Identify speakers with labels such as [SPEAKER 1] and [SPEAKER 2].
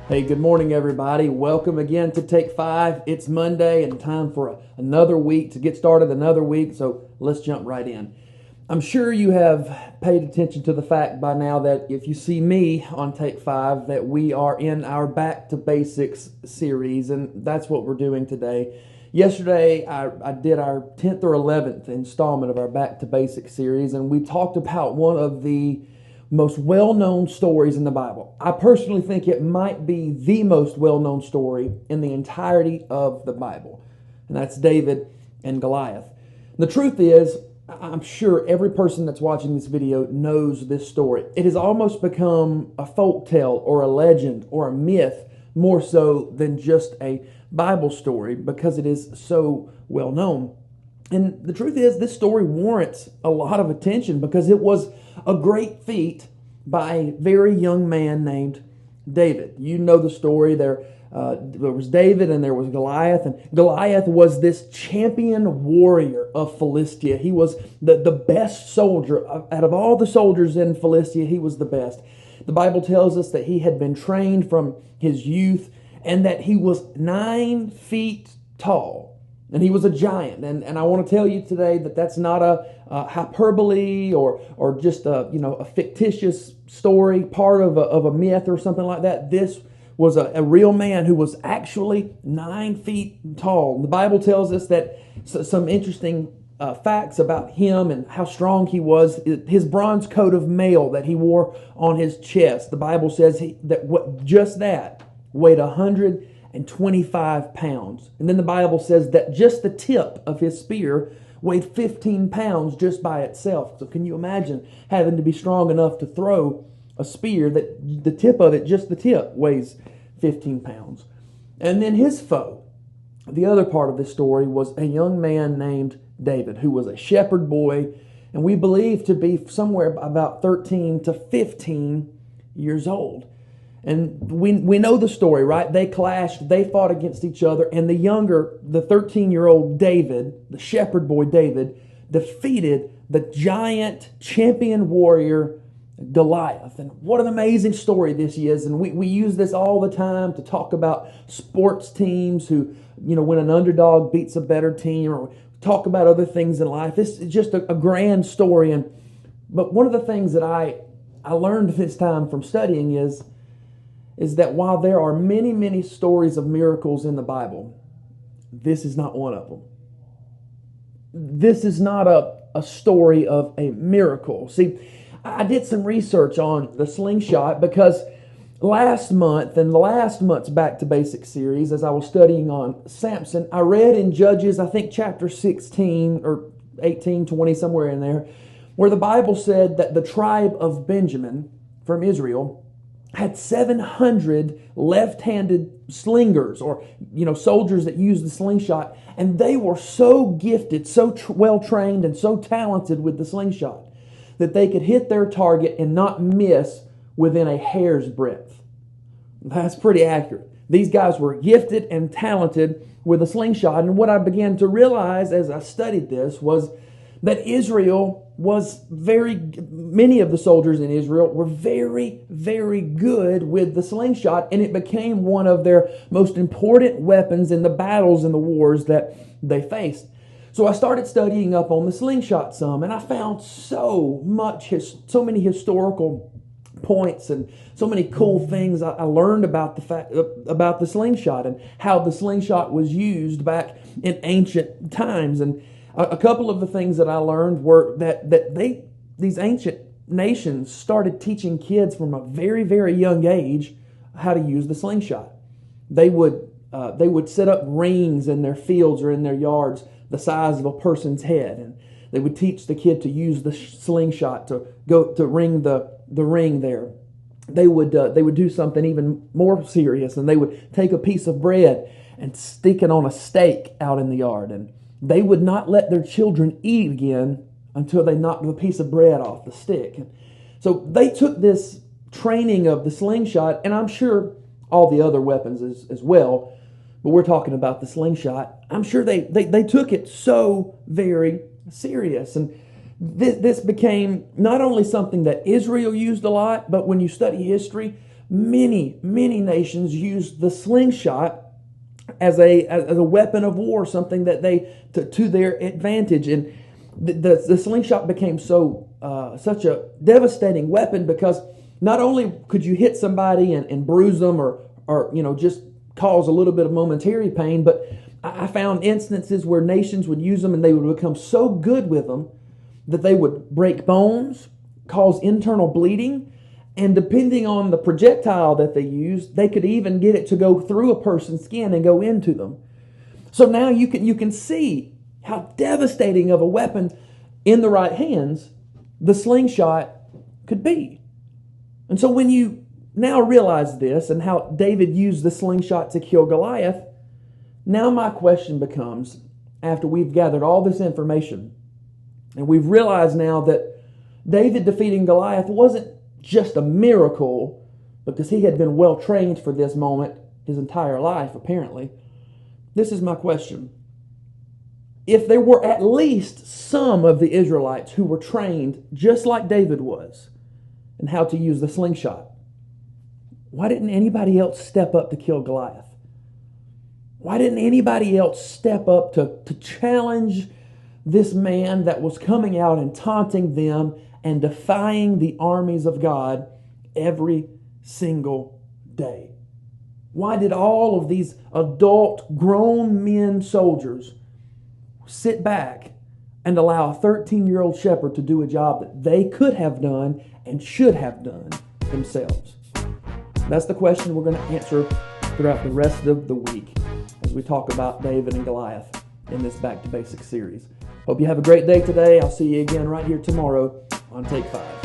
[SPEAKER 1] Hey, good morning, everybody. Welcome again to Take 5. It's Monday and time for another week to get started, another week. So let's jump right in. I'm sure you have paid attention to the fact by now that if you see me on Take 5, that we are in our Back to Basics series, and that's what we're doing today. Yesterday, I did our 10th or 11th installment of our Back to Basics series, and we talked about one of the most well-known stories in the Bible. I personally think it might be the most well-known story in the entirety of the Bible, and that's David and Goliath. The truth is, I'm sure every person that's watching this video knows this story. It has almost become a folk tale or a legend or a myth more so than just a Bible story because it is so well known. And the truth is, this story warrants a lot of attention because it was a great feat by a very young man named David. You know the story. There was David and there was Goliath. And Goliath was this champion warrior of Philistia. He was the best soldier. Out of all the soldiers in Philistia, he was the best. The Bible tells us that he had been trained from his youth and that he was 9 feet tall. And he was a giant, and I want to tell you today that that's not a hyperbole or just a fictitious story, part of a myth or something like that. This was a real man who was actually 9 feet tall. The Bible tells us that some interesting facts about him and how strong he was. His bronze coat of mail that he wore on his chest. The Bible says that weighed 125 pounds. And then the Bible says that just the tip of his spear weighed 15 pounds just by itself. So can you imagine having to be strong enough to throw a spear that the tip of it, just the tip, weighs 15 pounds? And then his foe, the other part of this story, was a young man named David, who was a shepherd boy, and we believe to be somewhere about 13 to 15 years old. And we know the story, right? They clashed, they fought against each other, and the 13-year-old David, the shepherd boy David, defeated the giant champion warrior Goliath. And what an amazing story this is. And we use this all the time to talk about sports teams who, when an underdog beats a better team, or talk about other things in life. This is just a grand story. But one of the things that I learned this time from studying is that while there are many, many stories of miracles in the Bible, this is not one of them. This is not a story of a miracle. See, I did some research on the slingshot because last month, in the last month's Back to Basics series, as I was studying on Samson, I read in Judges, I think chapter 16 or 18, 20, somewhere in there, where the Bible said that the tribe of Benjamin from Israel had 700 left-handed slingers, or soldiers that used the slingshot, and they were so gifted, so well trained, and so talented with the slingshot that they could hit their target and not miss within a hair's breadth. That's pretty accurate. These guys were gifted and talented with a slingshot, and what I began to realize as I studied this was that many of the soldiers in Israel were very, very good with the slingshot, and it became one of their most important weapons in the battles and the wars that they faced. So I started studying up on the slingshot some, and I found so many historical points and so many cool things I learned about the slingshot and how the slingshot was used back in ancient times. And a couple of the things that I learned were that these ancient nations started teaching kids from a very, very young age how to use the slingshot. They would set up rings in their fields or in their yards the size of a person's head, and they would teach the kid to use the slingshot to ring the ring there. They would do something even more serious, and they would take a piece of bread and stick it on a stake out in the yard, and they would not let their children eat again until they knocked the piece of bread off the stick. So they took this training of the slingshot, and I'm sure all the other weapons as well, but we're talking about the slingshot. I'm sure they took it so very serious. And this became not only something that Israel used a lot, but when you study history, many nations used the slingshot as a weapon of war, something that they to their advantage. And the slingshot became such a devastating weapon because not only could you hit somebody and bruise them or just cause a little bit of momentary pain, but I found instances where nations would use them and they would become so good with them that they would break bones, cause internal bleeding, and depending on the projectile that they used, they could even get it to go through a person's skin and go into them. So now you can see how devastating of a weapon in the right hands the slingshot could be. And so when you now realize this and how David used the slingshot to kill Goliath, now my question becomes, after we've gathered all this information, and we've realized now that David defeating Goliath wasn't just a miracle because he had been well trained for this moment his entire life, apparently. This is my question. If there were at least some of the Israelites who were trained just like David was in how to use the slingshot, why didn't anybody else step up to kill Goliath? Why didn't anybody else step up to challenge this man that was coming out and taunting them and defying the armies of God every single day? Why did all of these adult, grown men soldiers sit back and allow a 13-year-old shepherd to do a job that they could have done and should have done themselves? That's the question we're going to answer throughout the rest of the week as we talk about David and Goliath in this Back to Basics series. Hope you have a great day today. I'll see you again right here tomorrow on Take 5.